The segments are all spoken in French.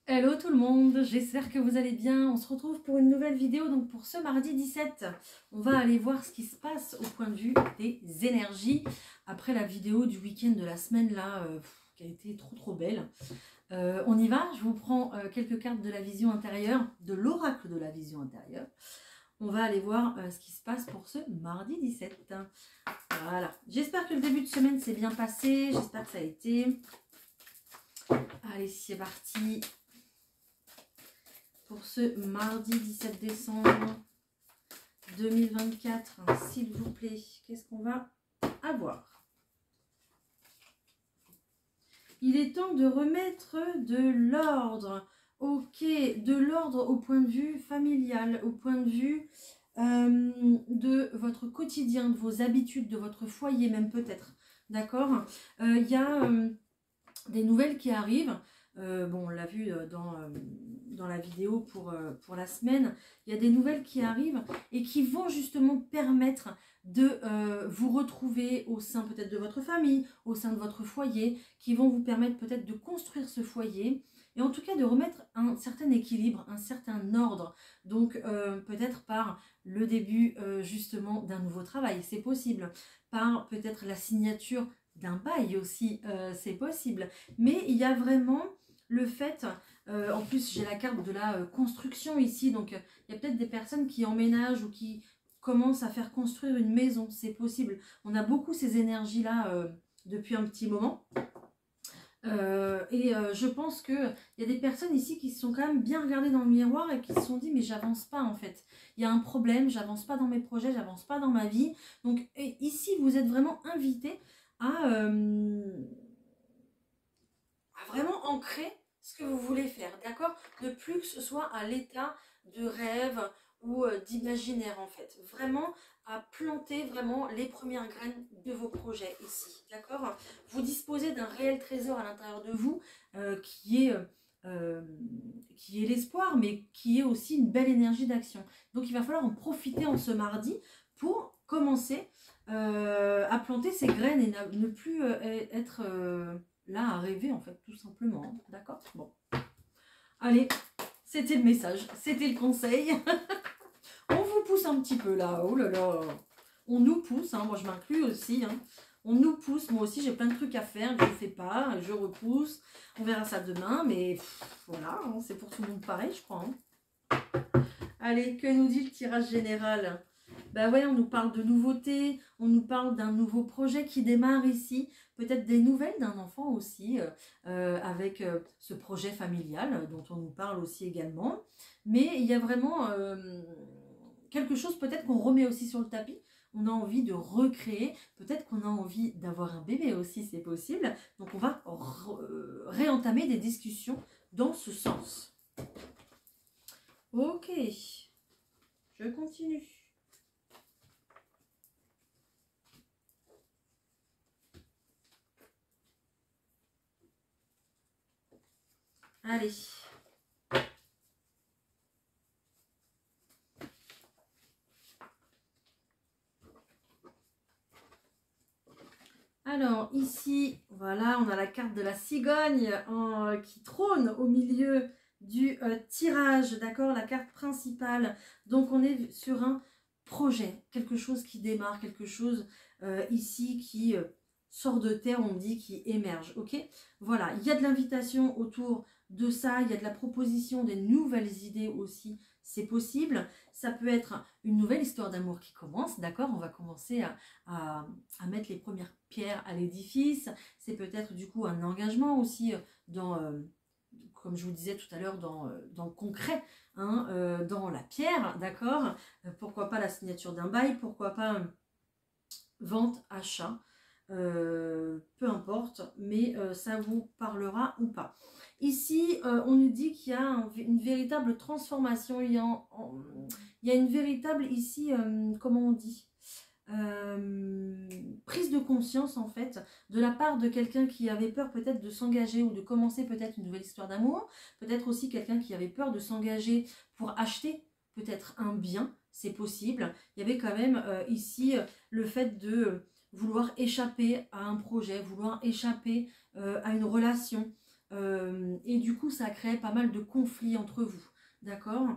Hello tout le monde, j'espère que vous allez bien. On se retrouve pour une nouvelle vidéo. Donc pour ce mardi 17, on va aller voir ce qui se passe au point de vue des énergies. Après la vidéo du week-end de la semaine là, qui a été trop belle. On y va, je vous prends quelques cartes de la vision intérieure, de l'oracle de la vision intérieure. On va aller voir ce qui se passe pour ce mardi 17. Voilà, j'espère que le début de semaine s'est bien passé, j'espère que ça a été. Allez, c'est parti. Pour ce mardi 17 décembre 2024, s'il vous plaît, qu'est-ce qu'on va avoir? Il est temps de remettre de l'ordre, ok, de l'ordre au point de vue familial, au point de vue de votre quotidien, de vos habitudes, de votre foyer même peut-être, d'accord? Il y a des nouvelles qui arrivent. Bon, on l'a vu dans la vidéo pour la semaine, il y a des nouvelles qui arrivent et qui vont justement permettre de vous retrouver au sein peut-être de votre famille, au sein de votre foyer, qui vont vous permettre peut-être de construire ce foyer et en tout cas de remettre un certain équilibre, un certain ordre. Donc peut-être par le début justement d'un nouveau travail, c'est possible, par peut-être la signature d'un bail aussi, c'est possible. Mais il y a vraiment le fait, en plus j'ai la carte de la construction ici, donc il y a peut-être des personnes qui emménagent ou qui commencent à faire construire une maison, c'est possible. On a beaucoup ces énergies-là depuis un petit moment. Je pense qu'il y a des personnes ici qui se sont quand même bien regardées dans le miroir et qui se sont dit mais j'avance pas en fait. Il y a un problème, j'avance pas dans mes projets, j'avance pas dans ma vie. Donc ici vous êtes vraiment invité à vraiment ancrer ce que vous voulez faire, d'accord? Ne plus que ce soit à l'état de rêve ou d'imaginaire en fait. Vraiment à planter vraiment les premières graines de vos projets ici, d'accord? Vous disposez d'un réel trésor à l'intérieur de vous qui est l'espoir, mais qui est aussi une belle énergie d'action. Donc il va falloir en profiter en ce mardi pour commencer à planter ces graines et ne plus être là à rêver en fait, tout simplement. Hein. D'accord? Bon. Allez, c'était le message, c'était le conseil. On vous pousse un petit peu là, oh là là. On nous pousse, hein. Moi je m'inclus aussi. Hein. On nous pousse, moi aussi j'ai plein de trucs à faire, je ne fais pas, je repousse. On verra ça demain, mais voilà, hein, c'est pour tout le monde pareil, je crois. Hein. Allez, que nous dit le tirage général? Ben ouais, on nous parle de nouveautés, on nous parle d'un nouveau projet qui démarre ici, peut-être des nouvelles d'un enfant aussi, avec ce projet familial dont on nous parle aussi également. Mais il y a vraiment quelque chose peut-être qu'on remet aussi sur le tapis. On a envie de recréer, peut-être qu'on a envie d'avoir un bébé aussi, c'est possible. Donc on va réentamer des discussions dans ce sens. Ok, je continue. Allez. Alors ici, voilà, on a la carte de la cigogne qui trône au milieu du tirage, d'accord, la carte principale. Donc on est sur un projet, quelque chose qui démarre, quelque chose ici qui sort de terre, on dit, qui émerge, ok? Voilà, il y a de l'invitation autour de ça, il y a de la proposition, des nouvelles idées aussi, c'est possible. Ça peut être une nouvelle histoire d'amour qui commence, d'accord? On va commencer à mettre les premières pierres à l'édifice. C'est peut-être du coup un engagement aussi dans, comme je vous disais tout à l'heure, dans le concret, hein, dans la pierre, d'accord? Pourquoi pas la signature d'un bail, pourquoi pas vente, achat, peu importe, mais ça vous parlera ou pas. Ici, on nous dit qu'il y a une véritable transformation, il y a une véritable ici, comment on dit, prise de conscience en fait de la part de quelqu'un qui avait peur peut-être de s'engager ou de commencer peut-être une nouvelle histoire d'amour, peut-être aussi quelqu'un qui avait peur de s'engager pour acheter peut-être un bien, c'est possible. Il y avait quand même ici le fait de vouloir échapper à un projet, vouloir échapper à une relation, et du coup ça crée pas mal de conflits entre vous, d'accord.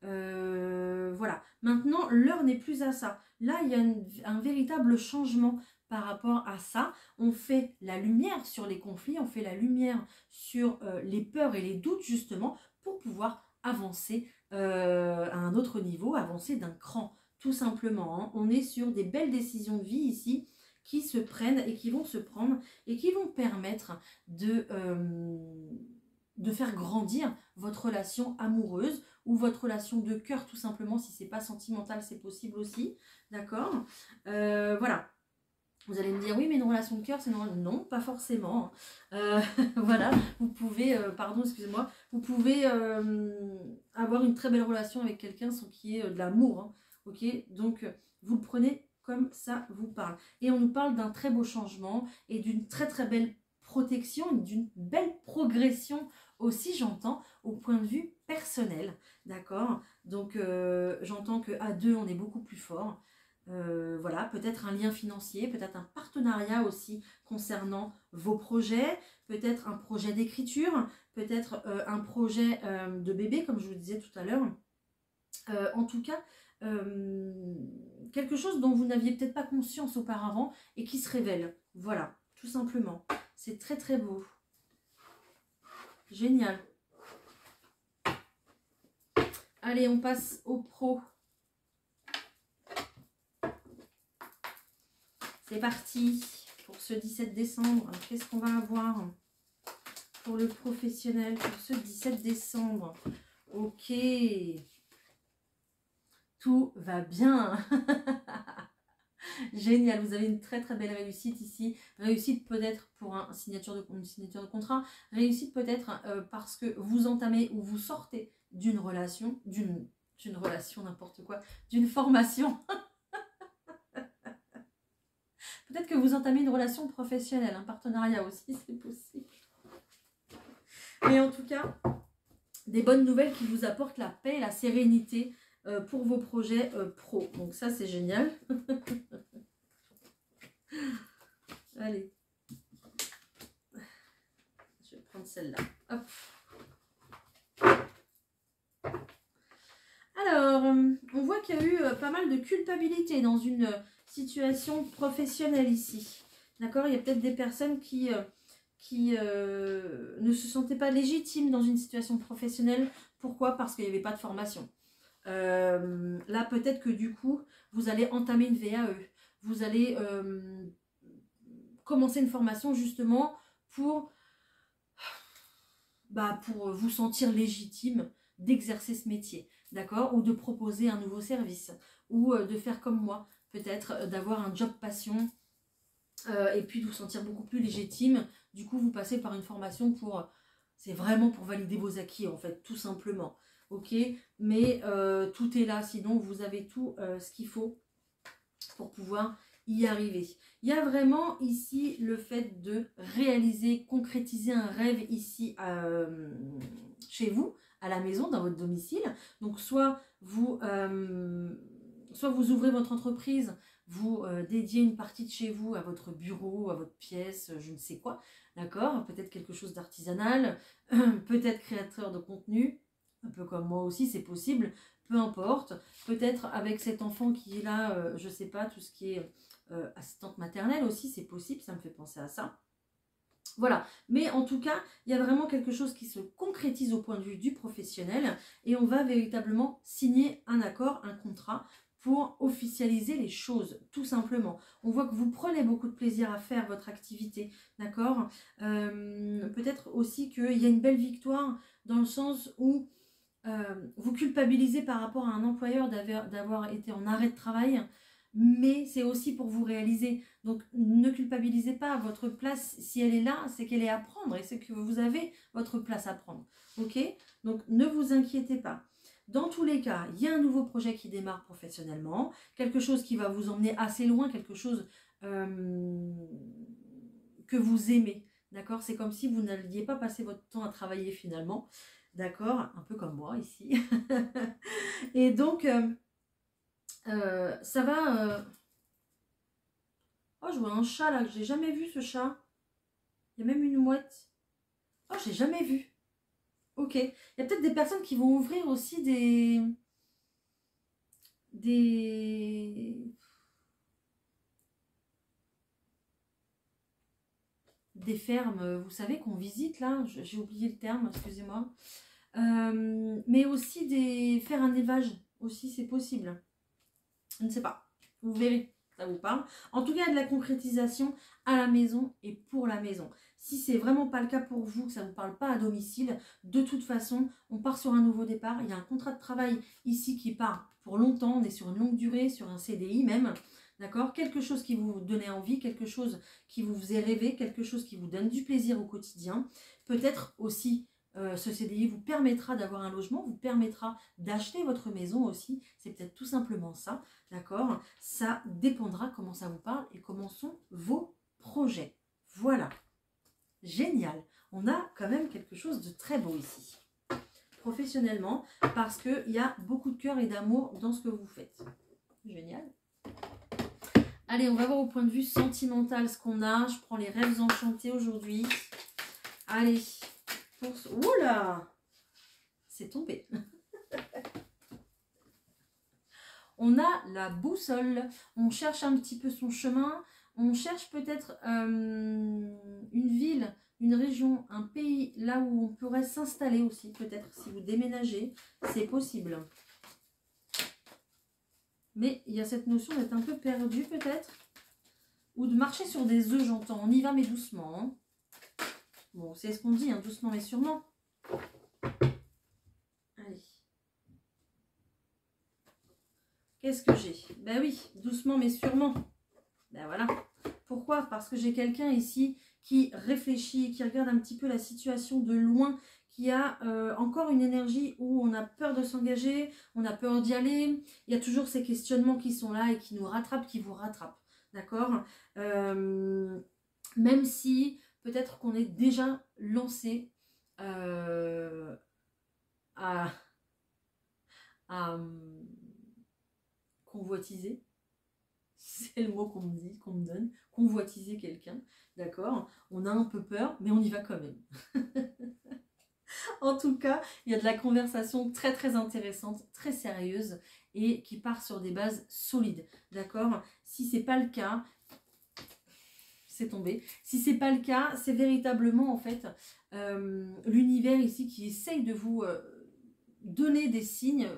Voilà, maintenant l'heure n'est plus à ça. Là il y a un véritable changement par rapport à ça. On fait la lumière sur les conflits, on fait la lumière sur les peurs et les doutes justement pour pouvoir avancer à un autre niveau, avancer d'un cran, tout simplement. Hein. On est sur des belles décisions de vie ici qui se prennent et qui vont se prendre et qui vont permettre de faire grandir votre relation amoureuse ou votre relation de cœur, tout simplement. Si c'est pas sentimental, c'est possible aussi, d'accord. Voilà. Vous allez me dire, oui, mais une relation de cœur, c'est normal. Non, pas forcément. Voilà, vous pouvez, pardon, excusez-moi, vous pouvez avoir une très belle relation avec quelqu'un sans qu'il y ait de l'amour. Hein, ok, donc vous le prenez comme ça vous parle. Et on nous parle d'un très beau changement et d'une très très belle protection, d'une belle progression aussi, j'entends, au point de vue personnel. D'accord. Donc j'entends qu'à deux, on est beaucoup plus fort. Voilà, peut-être un lien financier, peut-être un partenariat aussi concernant vos projets, peut-être un projet d'écriture, peut-être un projet de bébé, comme je vous le disais tout à l'heure. En tout cas, quelque chose dont vous n'aviez peut-être pas conscience auparavant et qui se révèle. Voilà, tout simplement. C'est très très beau. Génial. Allez, on passe au pro. C'est parti pour ce 17 décembre. Qu'est-ce qu'on va avoir pour le professionnel pour ce 17 décembre? Ok. Tout va bien. Génial. Vous avez une très très belle réussite ici. Réussite peut-être pour une signature de contrat. Réussite peut-être parce que vous entamez ou vous sortez d'une relation, d'une relation, n'importe quoi, d'une formation. Peut-être que vous entamez une relation professionnelle, un partenariat aussi, c'est possible. Mais en tout cas, des bonnes nouvelles qui vous apportent la paix et la sérénité pour vos projets pro. Donc ça, c'est génial. Allez. Je vais prendre celle-là. Hop. Alors, on voit qu'il y a eu pas mal de culpabilité dans une situation professionnelle ici. D'accord? Il y a peut-être des personnes qui ne se sentaient pas légitimes dans une situation professionnelle. Pourquoi? Parce qu'il n'y avait pas de formation. Là, peut-être que du coup, vous allez entamer une VAE. Vous allez commencer une formation justement pour vous sentir légitime d'exercer ce métier, d'accord? Ou de proposer un nouveau service, ou de faire comme moi, peut-être d'avoir un job passion, et puis de vous sentir beaucoup plus légitime. Du coup, vous passez par une formation pour... c'est vraiment pour valider vos acquis, en fait, tout simplement. Ok? Mais tout est là, sinon vous avez tout ce qu'il faut pour pouvoir y arriver. Il y a vraiment ici le fait de réaliser, concrétiser un rêve ici chez vous, à la maison, dans votre domicile. Donc soit vous ouvrez votre entreprise, vous dédiez une partie de chez vous à votre bureau, à votre pièce, je ne sais quoi, d'accord? Peut-être quelque chose d'artisanal, peut-être créateur de contenu, un peu comme moi aussi, c'est possible, peu importe. Peut-être avec cet enfant qui est là, je ne sais pas, tout ce qui est assistante maternelle aussi, c'est possible, ça me fait penser à ça. Voilà, mais en tout cas, il y a vraiment quelque chose qui se concrétise au point de vue du professionnel et on va véritablement signer un accord, un contrat pour officialiser les choses, tout simplement. On voit que vous prenez beaucoup de plaisir à faire votre activité, d'accord? Peut-être aussi qu'il y a une belle victoire dans le sens où vous culpabilisez par rapport à un employeur d'avoir été en arrêt de travail, mais c'est aussi pour vous réaliser. Donc ne culpabilisez pas. Votre place, si elle est là, c'est qu'elle est à prendre et c'est que vous avez votre place à prendre. Ok? Donc ne vous inquiétez pas. Dans tous les cas, il y a un nouveau projet qui démarre professionnellement, quelque chose qui va vous emmener assez loin, quelque chose que vous aimez. D'accord? C'est comme si vous n'alliez pas passer votre temps à travailler finalement. D'accord? Un peu comme moi ici. Et donc, ça va... Oh, je vois un chat là, que j'ai jamais vu ce chat. Il y a même une mouette. Oh, j'ai jamais vu. Ok. Il y a peut-être des personnes qui vont ouvrir aussi des fermes, vous savez, qu'on visite là. J'ai oublié le terme, excusez-moi. Mais aussi faire un élevage aussi, c'est possible. Je ne sais pas. Vous verrez, ça vous parle. En tout cas, il y a de la concrétisation à la maison et pour la maison. Si c'est vraiment pas le cas pour vous, que ça ne vous parle pas à domicile, de toute façon, on part sur un nouveau départ. Il y a un contrat de travail ici qui part pour longtemps. On est sur une longue durée, sur un CDI même. D'accord? Quelque chose qui vous donnait envie, quelque chose qui vous faisait rêver, quelque chose qui vous donne du plaisir au quotidien. Peut-être aussi ce CDI vous permettra d'avoir un logement, vous permettra d'acheter votre maison aussi. C'est peut-être tout simplement ça, d'accord? Ça dépendra comment ça vous parle et comment sont vos projets. Voilà, génial. On a quand même quelque chose de très beau ici, professionnellement, parce qu'il y a beaucoup de cœur et d'amour dans ce que vous faites. Génial. Allez, on va voir au point de vue sentimental ce qu'on a. Je prends les rêves enchantés aujourd'hui. Allez. Oula, c'est tombé. On a la boussole. On cherche un petit peu son chemin. On cherche peut-être une ville, une région, un pays là où on pourrait s'installer aussi. Peut-être si vous déménagez, c'est possible. Mais il y a cette notion d'être un peu perdu peut-être. Ou de marcher sur des œufs, j'entends. On y va mais doucement. Hein. Bon, c'est ce qu'on dit, hein, doucement mais sûrement. Allez. Qu'est-ce que j'ai? Ben oui, doucement mais sûrement. Ben voilà. Pourquoi? Parce que j'ai quelqu'un ici qui réfléchit, qui regarde un petit peu la situation de loin, qui a encore une énergie où on a peur de s'engager, on a peur d'y aller. Il y a toujours ces questionnements qui sont là et qui nous rattrapent, qui vous rattrapent. D'accord? Même si peut-être qu'on est déjà lancé à convoitiser. C'est le mot qu'on me dit, qu'on me donne. Convoitiser quelqu'un. D'accord? On a un peu peur, mais on y va quand même. En tout cas, il y a de la conversation très très intéressante, très sérieuse et qui part sur des bases solides. D'accord? Si c'est pas le cas, c'est tombé. Si c'est pas le cas, c'est véritablement en fait l'univers ici qui essaye de vous donner des signes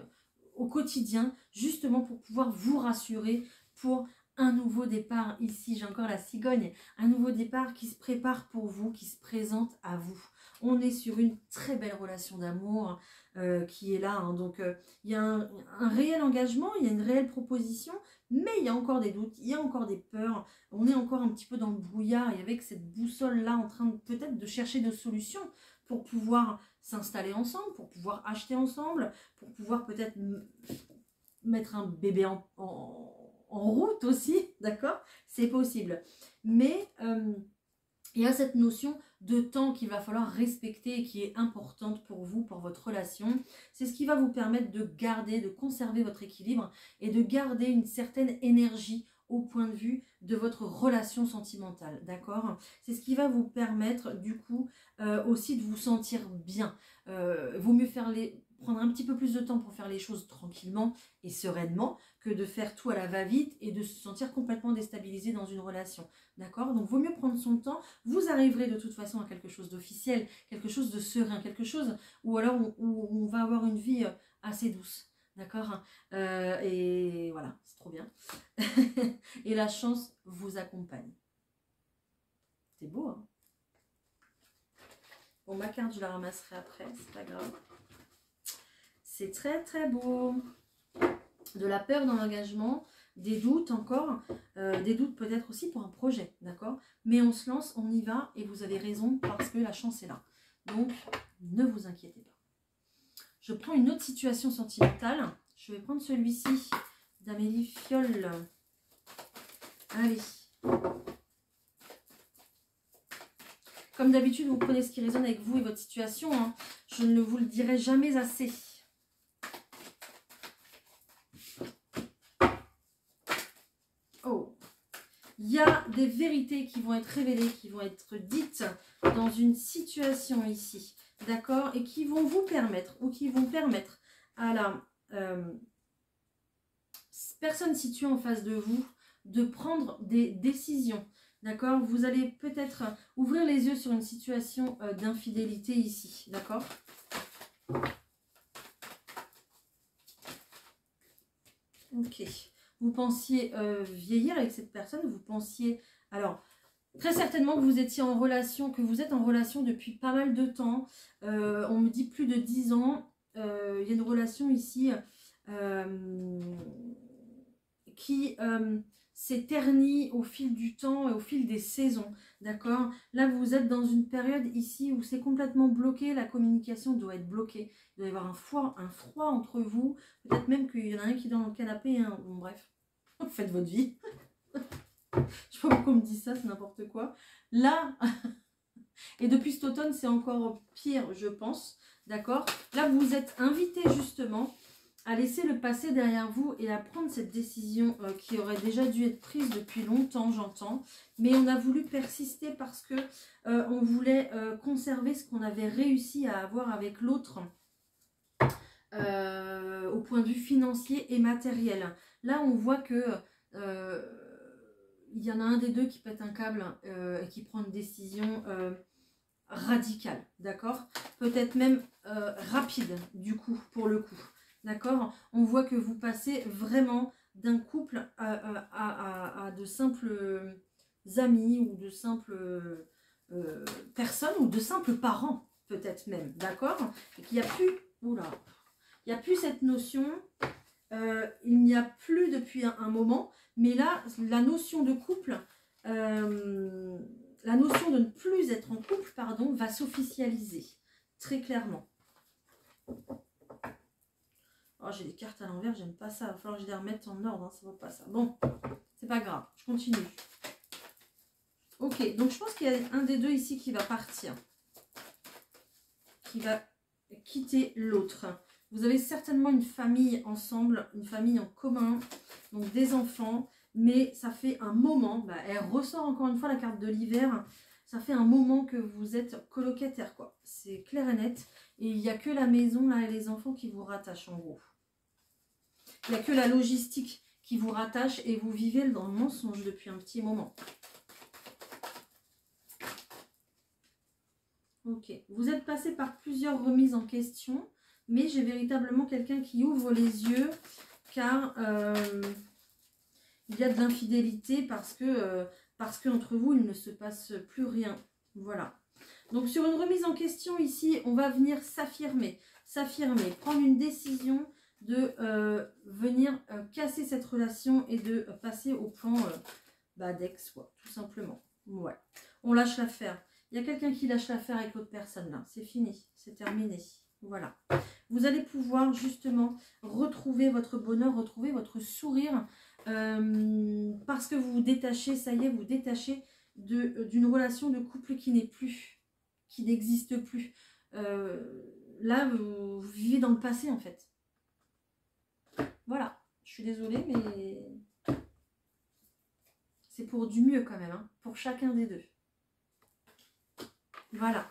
au quotidien, justement pour pouvoir vous rassurer pour un nouveau départ. Ici, j'ai encore la cigogne, un nouveau départ qui se prépare pour vous, qui se présente à vous. On est sur une très belle relation d'amour qui est là. Hein. Donc, il y a un réel engagement, il y a une réelle proposition, mais il y a encore des doutes, il y a encore des peurs. On est encore un petit peu dans le brouillard et avec cette boussole-là en train peut-être de chercher des solutions pour pouvoir s'installer ensemble, pour pouvoir acheter ensemble, pour pouvoir peut-être mettre un bébé en route aussi, d'accord? C'est possible. Mais il y a cette notion de temps qu'il va falloir respecter et qui est importante pour vous, pour votre relation. C'est ce qui va vous permettre de garder, de conserver votre équilibre et de garder une certaine énergie au point de vue de votre relation sentimentale, d'accord? C'est ce qui va vous permettre du coup aussi de vous sentir bien. Vaut mieux prendre un petit peu plus de temps pour faire les choses tranquillement et sereinement que de faire tout à la va-vite et de se sentir complètement déstabilisé dans une relation, d'accord? Donc vaut mieux prendre son temps. Vous arriverez de toute façon à quelque chose d'officiel, quelque chose de serein, quelque chose où alors on va avoir une vie assez douce. D'accord? Et voilà, c'est trop bien. Et la chance vous accompagne. C'est beau, hein? Bon, ma carte, je la ramasserai après, c'est pas grave. C'est très très beau. De la peur dans l'engagement, des doutes encore, des doutes peut-être aussi pour un projet, d'accord? Mais on se lance, on y va et vous avez raison parce que la chance est là. Donc, ne vous inquiétez pas. Je prends une autre situation sentimentale. Je vais prendre celui-ci d'Amélie Fiole. Allez. Comme d'habitude, vous prenez ce qui résonne avec vous et votre situation. Hein. Je ne vous le dirai jamais assez. Oh. Il y a des vérités qui vont être révélées, qui vont être dites dans une situation ici, d'accord, et qui vont vous permettre, ou qui vont permettre à la personne située en face de vous de prendre des décisions, d'accord. Vous allez peut-être ouvrir les yeux sur une situation d'infidélité ici, d'accord. Ok. Vous pensiez vieillir avec cette personne, vous pensiez... Alors, très certainement que vous étiez en relation, que vous êtes en relation depuis pas mal de temps. On me dit plus de 10 ans. Il y a une relation ici qui s'est ternie au fil du temps et au fil des saisons. D'accord. Là, vous êtes dans une période ici où c'est complètement bloqué. La communication doit être bloquée. Il doit y avoir un froid entre vous. Peut-être même qu'il y en a un qui est dans le canapé. Hein. Bon, bref, faites votre vie. Je sais pas pourquoi on me dit ça, c'est n'importe quoi. Là, et depuis cet automne, c'est encore pire, je pense. D'accord. Là, vous êtes invité justement à laisser le passé derrière vous et à prendre cette décision qui aurait déjà dû être prise depuis longtemps, j'entends. Mais on a voulu persister parce que on voulait conserver ce qu'on avait réussi à avoir avec l'autre au point de vue financier et matériel. Là, on voit que il y en a un des deux qui pète un câble et qui prend une décision radicale, d'accord. Peut-être même rapide, du coup, pour le coup. D'accord. On voit que vous passez vraiment d'un couple à de simples amis ou de simples personnes ou de simples parents, peut-être même. D'accord. Et qu'il n'y a plus... Oula, il n'y a plus cette notion, il n'y a plus depuis un moment, mais là, la notion de couple, la notion de ne plus être en couple, pardon, va s'officialiser, très clairement. Oh, j'ai des cartes à l'envers, j'aime pas ça. Il va falloir que je les remette en ordre, hein, ça va pas ça. Bon, c'est pas grave, je continue. Ok, donc je pense qu'il y a un des deux ici qui va partir. Qui va quitter l'autre. Vous avez certainement une famille ensemble, une famille en commun, donc des enfants. Mais ça fait un moment, elle ressort encore une fois la carte de l'hiver. Ça fait un moment que vous êtes colocataire, quoi. C'est clair et net. Et il n'y a que la maison là et les enfants qui vous rattachent en gros. Il n'y a que la logistique qui vous rattache et vous vivez dans le mensonge depuis un petit moment. Ok, vous êtes passé par plusieurs remises en question, mais j'ai véritablement quelqu'un qui ouvre les yeux car il y a de l'infidélité parce que entre vous, il ne se passe plus rien. Voilà. Donc sur une remise en question ici, on va venir s'affirmer, prendre une décision de venir casser cette relation et de passer au plan d'ex, quoi, tout simplement. Ouais. On lâche l'affaire. Il y a quelqu'un qui lâche l'affaire avec l'autre personne là. C'est fini, c'est terminé. Voilà. Vous allez pouvoir justement retrouver votre bonheur, retrouver votre sourire parce que vous vous détachez, ça y est, vous détachez d'une relation de couple qui n'est plus, qui n'existe plus. Là, vous vivez dans le passé en fait. Voilà. Je suis désolée, mais c'est pour du mieux quand même, hein, pour chacun des deux. Voilà.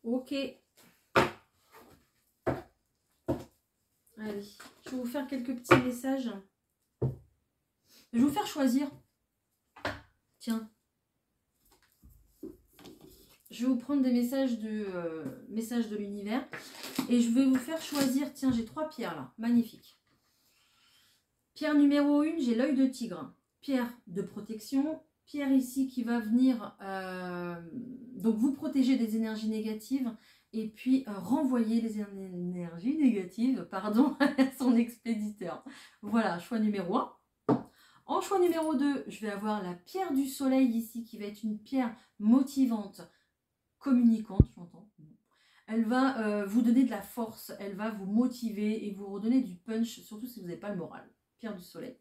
Ok. Allez, je vais vous faire quelques petits messages. Je vais vous faire choisir. Tiens. Je vais vous prendre des messages de l'univers. Et je vais vous faire choisir. Tiens, j'ai 3 pierres là. Magnifique. Pierre numéro 1, j'ai l'œil de tigre. Pierre de protection. Pierre ici qui va venir donc vous protéger des énergies négatives et puis renvoyer les énergies négatives, pardon, à son expéditeur. Voilà, choix numéro 1. En choix numéro 2, je vais avoir la pierre du soleil ici qui va être une pierre motivante, communicante, j'entends. Elle va vous donner de la force, elle va vous motiver et vous redonner du punch, surtout si vous n'avez pas le moral. Pierre du soleil.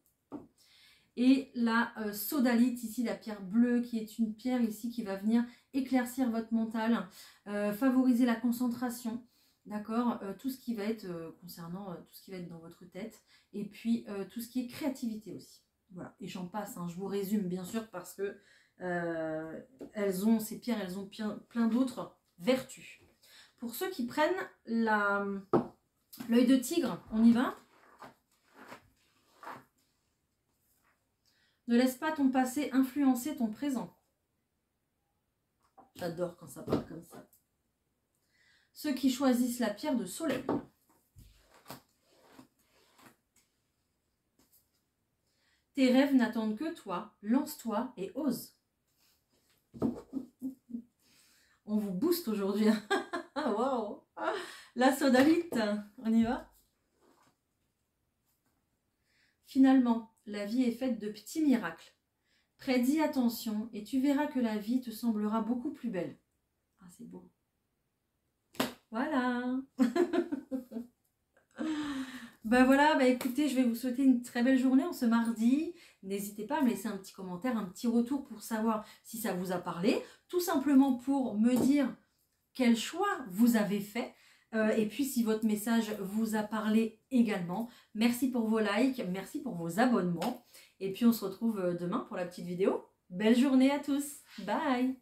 Et la sodalite, ici la pierre bleue, qui est une pierre ici qui va venir éclaircir votre mental, favoriser la concentration, d'accord, tout ce qui va être concernant tout ce qui va être dans votre tête, et puis tout ce qui est créativité aussi. Voilà, et j'en passe, hein, je vous résume bien sûr parce que ces pierres, elles ont plein d'autres vertus. Pour ceux qui prennent l'œil de tigre, on y va? Ne laisse pas ton passé influencer ton présent. J'adore quand ça parle comme ça. Ceux qui choisissent la pierre de soleil. Tes rêves n'attendent que toi. Lance-toi et ose. On vous booste aujourd'hui. Waouh! La sodalite, on y va? Finalement, la vie est faite de petits miracles. Prête-y attention et tu verras que la vie te semblera beaucoup plus belle. Ah, c'est beau. Voilà. Ben voilà, bah écoutez, je vais vous souhaiter une très belle journée en ce mardi. N'hésitez pas à me laisser un petit commentaire, un petit retour pour savoir si ça vous a parlé. Tout simplement pour me dire quel choix vous avez fait. Et puis si votre message vous a parlé également. Merci pour vos likes, merci pour vos abonnements. Et puis on se retrouve demain pour la petite vidéo. Belle journée à tous. Bye!